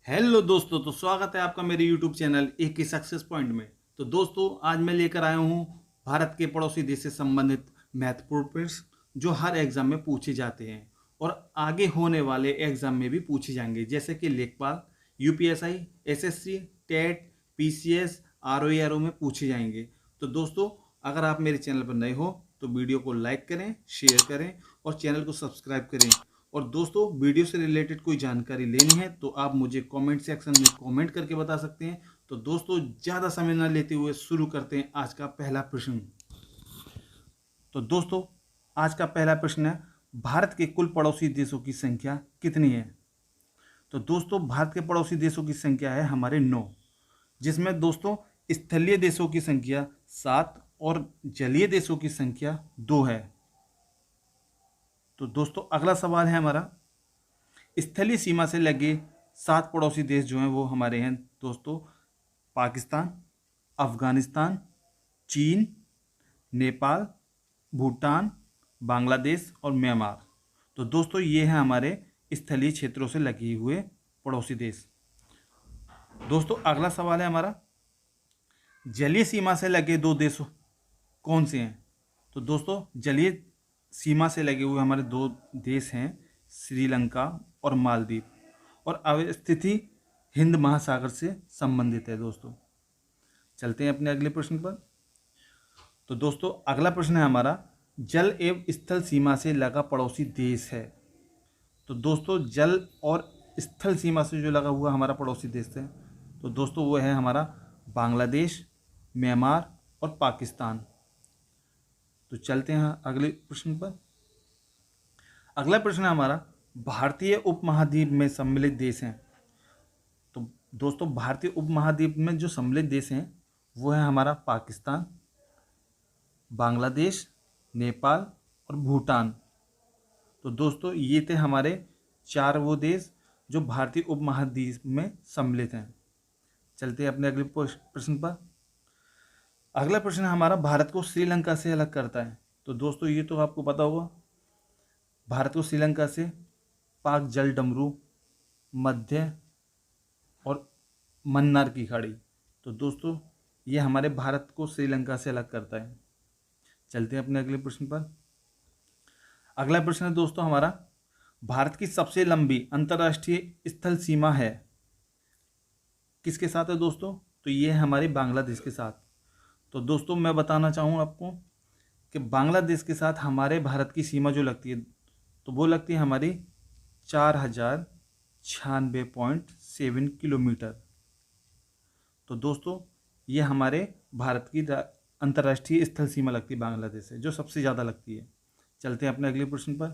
Hello दोस्तों, तो स्वागत है आपका मेरे यूट्यूब चैनल एक ही सक्सेस पॉइंट में। तो दोस्तों, आज मैं लेकर आया हूँ भारत के पड़ोसी देश से संबंधित महत्वपूर्ण प्रश्न जो हर एग्जाम में पूछे जाते हैं और आगे होने वाले एग्जाम में भी पूछे जाएंगे, जैसे कि लेखपाल, UPSI, SSC, TET, PCS, RO में पूछे जाएंगे। तो दोस्तों, अगर आप मेरे चैनल पर नए हो तो वीडियो को लाइक करें, शेयर करें और चैनल को सब्सक्राइब करें। और दोस्तों, वीडियो से रिलेटेड कोई जानकारी लेनी है तो आप मुझे कमेंट सेक्शन में कमेंट करके बता सकते हैं। तो दोस्तों, ज़्यादा समय न लेते हुए शुरू करते हैं आज का पहला प्रश्न। तो दोस्तों, आज का पहला प्रश्न है, भारत के कुल पड़ोसी देशों की संख्या कितनी है? तो दोस्तों, भारत के पड़ोसी देशों की संख्या है हमारे 9, जिसमें दोस्तों स्थलीय देशों की संख्या 7 और जलीय देशों की संख्या 2 है। तो दोस्तों, अगला सवाल है हमारा, स्थलीय सीमा से लगे 7 पड़ोसी देश जो हैं वो हमारे हैं दोस्तों, पाकिस्तान, अफगानिस्तान, चीन, नेपाल, भूटान, बांग्लादेश और म्यांमार। तो दोस्तों, ये हैं हमारे स्थलीय क्षेत्रों से लगे हुए पड़ोसी देश। दोस्तों, अगला सवाल है हमारा, जलीय सीमा से लगे 2 देश कौन से हैं? तो दोस्तों, जलीय सीमा से लगे हुए हमारे 2 देश हैं, श्रीलंका और मालदीव, और अवस्थिति हिंद महासागर से संबंधित है। दोस्तों, चलते हैं अपने अगले प्रश्न पर। तो दोस्तों, अगला प्रश्न है हमारा, जल एवं स्थल सीमा से लगा पड़ोसी देश है। तो दोस्तों, जल और स्थल सीमा से जो लगा हुआ हमारा पड़ोसी देश है, तो दोस्तों वो है हमारा बांग्लादेश, म्यांमार और पाकिस्तान। तो चलते हैं अगले प्रश्न पर। अगला प्रश्न है हमारा, भारतीय उपमहाद्वीप में सम्मिलित देश हैं। तो दोस्तों, भारतीय उपमहाद्वीप में जो सम्मिलित देश हैं वो है हमारा पाकिस्तान, बांग्लादेश, नेपाल और भूटान। तो दोस्तों, ये थे हमारे 4 वो देश जो भारतीय उपमहाद्वीप में सम्मिलित हैं। चलते हैं अपने अगले प्रश्न पर। अगला प्रश्न हमारा, भारत को श्रीलंका से अलग करता है। तो दोस्तों, ये तो आपको पता होगा, भारत को श्रीलंका से पाक जल डमरू, मध्य और मन्नार की खाड़ी। तो दोस्तों, ये हमारे भारत को श्रीलंका से अलग करता है। चलते हैं अपने अगले प्रश्न पर। अगला प्रश्न है दोस्तों हमारा, भारत की सबसे लंबी अंतर्राष्ट्रीय स्थल सीमा है किसके साथ है दोस्तों? तो ये है हमारी बांग्लादेश के साथ। तो दोस्तों, मैं बताना चाहूँ आपको कि बांग्लादेश के साथ हमारे भारत की सीमा जो लगती है, तो वो लगती है हमारी 4096.7 किलोमीटर। तो दोस्तों, ये हमारे भारत की अंतर्राष्ट्रीय स्थल सीमा लगती है बांग्लादेश से, जो सबसे ज़्यादा लगती है। चलते हैं अपने अगले प्रश्न पर।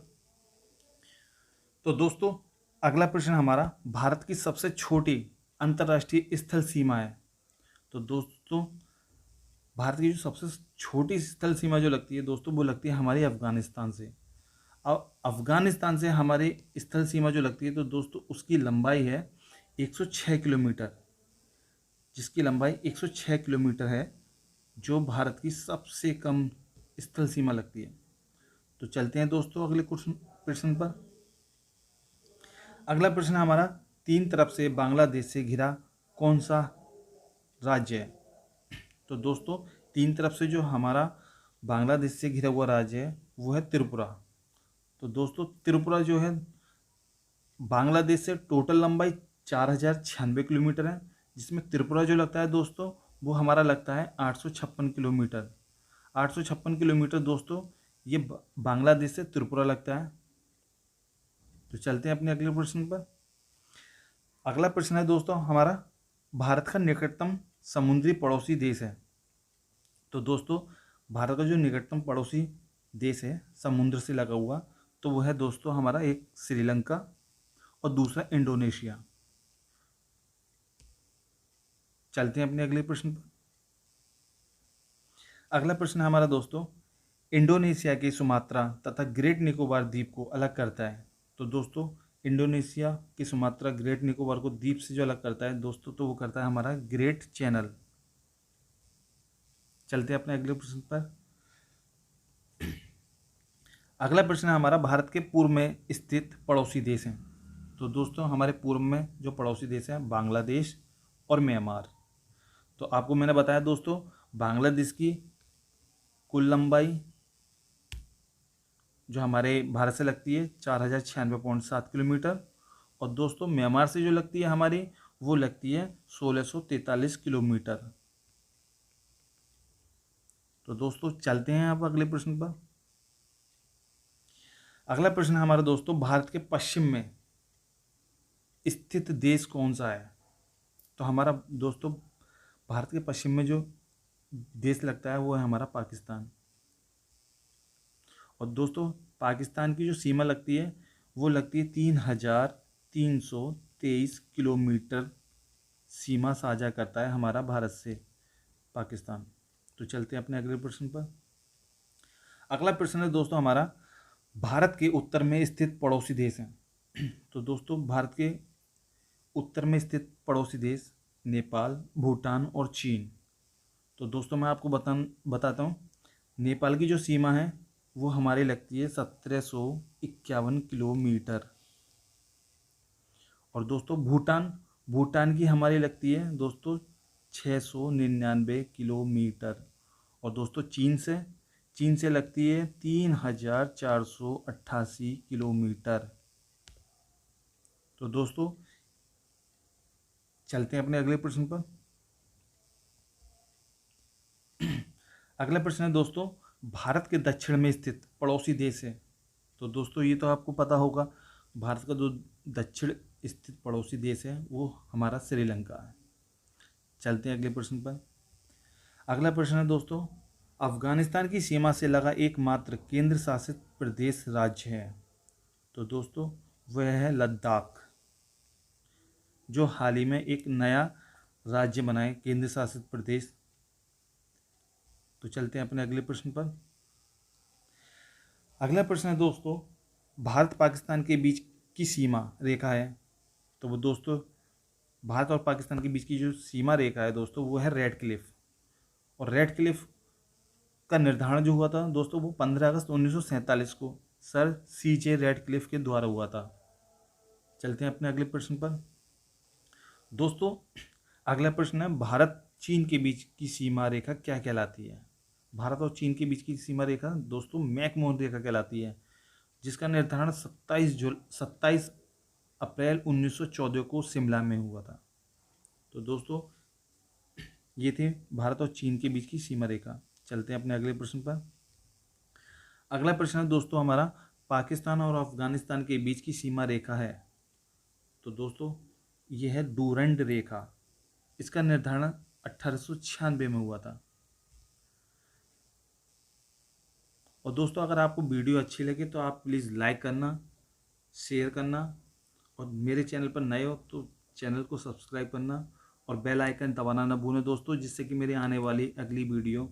तो दोस्तों, अगला प्रश्न हमारा, भारत की सबसे छोटी अंतर्राष्ट्रीय स्थल सीमा है। तो दोस्तों, भारत की जो सबसे छोटी स्थल सीमा जो लगती है दोस्तों, वो लगती है हमारी अफगानिस्तान से। अब अफगानिस्तान से हमारी स्थल सीमा जो लगती है, तो दोस्तों उसकी लंबाई है 106 किलोमीटर, जिसकी लंबाई 106 किलोमीटर है, जो भारत की सबसे कम स्थल सीमा लगती है। तो चलते हैं दोस्तों अगले प्रश्न पर। अगला प्रश्न हमारा, 3 तरफ से बांग्लादेश से घिरा कौन सा राज्य है? तो दोस्तों, 3 तरफ से जो हमारा बांग्लादेश से घिरा हुआ राज्य है वो है त्रिपुरा। तो दोस्तों, त्रिपुरा जो है बांग्लादेश से टोटल लंबाई 4096 किलोमीटर है, जिसमें त्रिपुरा जो लगता है दोस्तों वो हमारा लगता है 856 किलोमीटर। 856 किलोमीटर दोस्तों, ये बांग्लादेश से त्रिपुरा लगता है। तो चलते हैं अपने अगले प्रश्न पर। अगला प्रश्न है दोस्तों हमारा, भारत का निकटतम समुद्री पड़ोसी देश है। तो दोस्तों, भारत का जो निकटतम पड़ोसी देश है समुद्र से लगा हुआ, तो वो है दोस्तों हमारा एक श्रीलंका और दूसरा इंडोनेशिया। चलते हैं अपने अगले प्रश्न पर। अगला प्रश्न है हमारा दोस्तों, इंडोनेशिया के सुमात्रा तथा ग्रेट निकोबार द्वीप को अलग करता है। तो दोस्तों, इंडोनेशिया की सुमात्रा ग्रेट निकोबार को द्वीप से जो अलग करता है दोस्तों, तो वो करता है हमारा ग्रेट चैनल। चलते हैं अपने अगले प्रश्न पर। अगला प्रश्न है हमारा, भारत के पूर्व में स्थित पड़ोसी देश हैं। तो दोस्तों हमारे पूर्व में जो पड़ोसी देश हैं बांग्लादेश और म्यांमार। तो आपको मैंने बताया दोस्तों, बांग्लादेश की कुल लंबाई जो हमारे भारत से लगती है 4096.7 किलोमीटर, और दोस्तों म्यांमार से जो लगती है हमारी, वो लगती है 1643 किलोमीटर। तो दोस्तों चलते हैं अब अगले प्रश्न पर। अगला प्रश्न हमारा दोस्तों, भारत के पश्चिम में स्थित देश कौन सा है? तो हमारा दोस्तों भारत के पश्चिम में जो देश लगता है वो है हमारा पाकिस्तान। और दोस्तों पाकिस्तान की जो सीमा लगती है वो लगती है 3323 किलोमीटर सीमा साझा करता है हमारा भारत से पाकिस्तान। तो चलते हैं अपने अगले प्रश्न पर। अगला प्रश्न है दोस्तों हमारा, भारत के उत्तर में स्थित पड़ोसी देश हैं। तो दोस्तों भारत के उत्तर में स्थित पड़ोसी देश नेपाल, भूटान और चीन। तो दोस्तों मैं आपको बताता हूँ, नेपाल की जो सीमा है वो हमारी लगती है 1751 किलोमीटर। और दोस्तों भूटान की हमारी लगती है दोस्तों 699 किलोमीटर। और दोस्तों चीन से लगती है 3488 किलोमीटर। तो दोस्तों चलते हैं अपने अगले प्रश्न पर। अगला प्रश्न है दोस्तों, भारत के दक्षिण में स्थित पड़ोसी देश है। तो दोस्तों ये तो आपको पता होगा, भारत का जो दक्षिण स्थित पड़ोसी देश है वो हमारा श्रीलंका है। चलते हैं अगले प्रश्न पर। अगला प्रश्न है दोस्तों, अफगानिस्तान की सीमा से लगा एकमात्र केंद्र शासित प्रदेश राज्य है। तो दोस्तों वह है लद्दाख, जो हाल ही में एक नया राज्य बना है, केंद्र शासित प्रदेश। तो चलते हैं अपने अगले प्रश्न पर। अगला प्रश्न है दोस्तों, भारत पाकिस्तान के बीच की सीमा रेखा है। तो वो दोस्तों भारत और पाकिस्तान के बीच की जो सीमा रेखा है दोस्तों वो है रेड क्लिफ। और रेड क्लिफ का निर्धारण जो हुआ था दोस्तों वो 15 अगस्त 1947 को सर CJ रेड क्लिफ के द्वारा हुआ था। चलते हैं अपने अगले प्रश्न पर। दोस्तों अगला प्रश्न है, भारत चीन के बीच की सीमा रेखा क्या कहलाती है? भारत और चीन के बीच की सीमा रेखा दोस्तों मैकमोहन रेखा कहलाती है, जिसका निर्धारण 27 अप्रैल 1914 को शिमला में हुआ था। तो दोस्तों ये थे भारत और चीन के बीच की सीमा रेखा। चलते हैं अपने अगले प्रश्न पर। अगला प्रश्न है दोस्तों हमारा, पाकिस्तान और अफगानिस्तान के बीच की सीमा रेखा है। तो दोस्तों यह है डूरंड रेखा, इसका निर्धारण 1896 में हुआ था। और दोस्तों अगर आपको वीडियो अच्छी लगे तो आप प्लीज़ लाइक करना, शेयर करना, और मेरे चैनल पर नए हो तो चैनल को सब्सक्राइब करना और बेल आइकन दबाना ना भूलें दोस्तों, जिससे कि मेरी आने वाली अगली वीडियो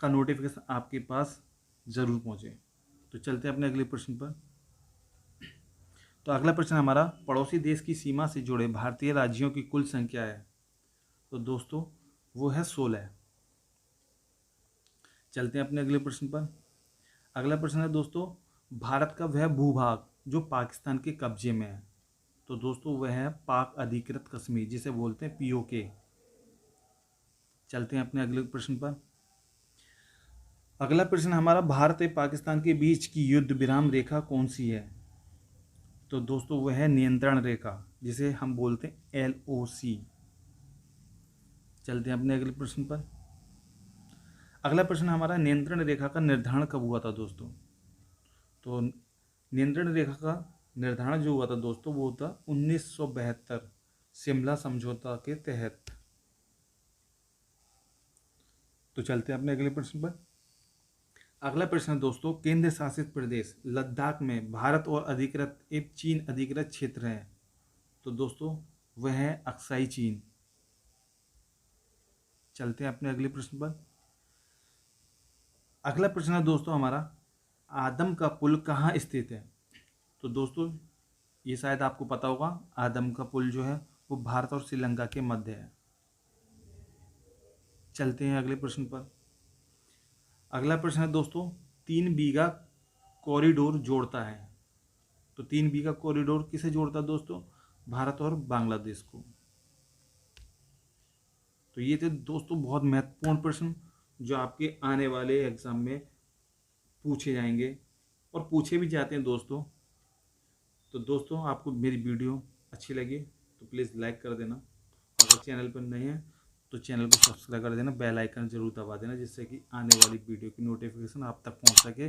का नोटिफिकेशन आपके पास ज़रूर पहुँचे। तो चलते हैं अपने अगले प्रश्न पर। तो अगला प्रश्न हमारा, पड़ोसी देश की सीमा से जुड़े भारतीय राज्यों की कुल संख्या है। तो दोस्तों वो है 16। चलते हैं अपने अगले प्रश्न पर। अगला प्रश्न है दोस्तों, भारत का वह भूभाग जो पाकिस्तान के कब्जे में है। तो दोस्तों वह है पाक अधिकृत कश्मीर, जिसे बोलते हैं POK। चलते हैं अपने अगले प्रश्न पर। अगला प्रश्न हमारा, भारत और पाकिस्तान के बीच की युद्ध विराम रेखा कौन सी है? तो दोस्तों वह है नियंत्रण रेखा, जिसे हम बोलते हैं LOC। चलते हैं अपने अगले प्रश्न पर। अगला प्रश्न हमारा, नियंत्रण रेखा का निर्धारण कब हुआ था दोस्तों? तो नियंत्रण रेखा का निर्धारण जो हुआ था दोस्तों वो था 1972 शिमला समझौता के तहत। तो चलते हैं अपने अगले प्रश्न पर। अगला प्रश्न दोस्तों, केंद्र शासित प्रदेश लद्दाख में भारत और अधिकृत एवं चीन अधिकृत क्षेत्र है। तो दोस्तों वह है अक्साई चीन। चलते हैं अपने अगले प्रश्न पर। अगला प्रश्न है दोस्तों हमारा, आदम का पुल कहाँ स्थित है? तो दोस्तों ये शायद आपको पता होगा, आदम का पुल जो है वो भारत और श्रीलंका के मध्य है। चलते हैं अगले प्रश्न पर। अगला प्रश्न है दोस्तों, 3 बीघा कॉरिडोर जोड़ता है। तो 3B का कॉरिडोर किसे जोड़ता है दोस्तों? भारत और बांग्लादेश को। तो ये थे दोस्तों बहुत महत्वपूर्ण प्रश्न जो आपके आने वाले एग्जाम में पूछे जाएंगे और पूछे भी जाते हैं दोस्तों। तो दोस्तों आपको मेरी वीडियो अच्छी लगी तो प्लीज़ लाइक कर देना, और अगर चैनल पर नए हैं तो चैनल को सब्सक्राइब कर देना, बेल आइकन जरूर दबा देना, जिससे कि आने वाली वीडियो की नोटिफिकेशन आप तक पहुंच सके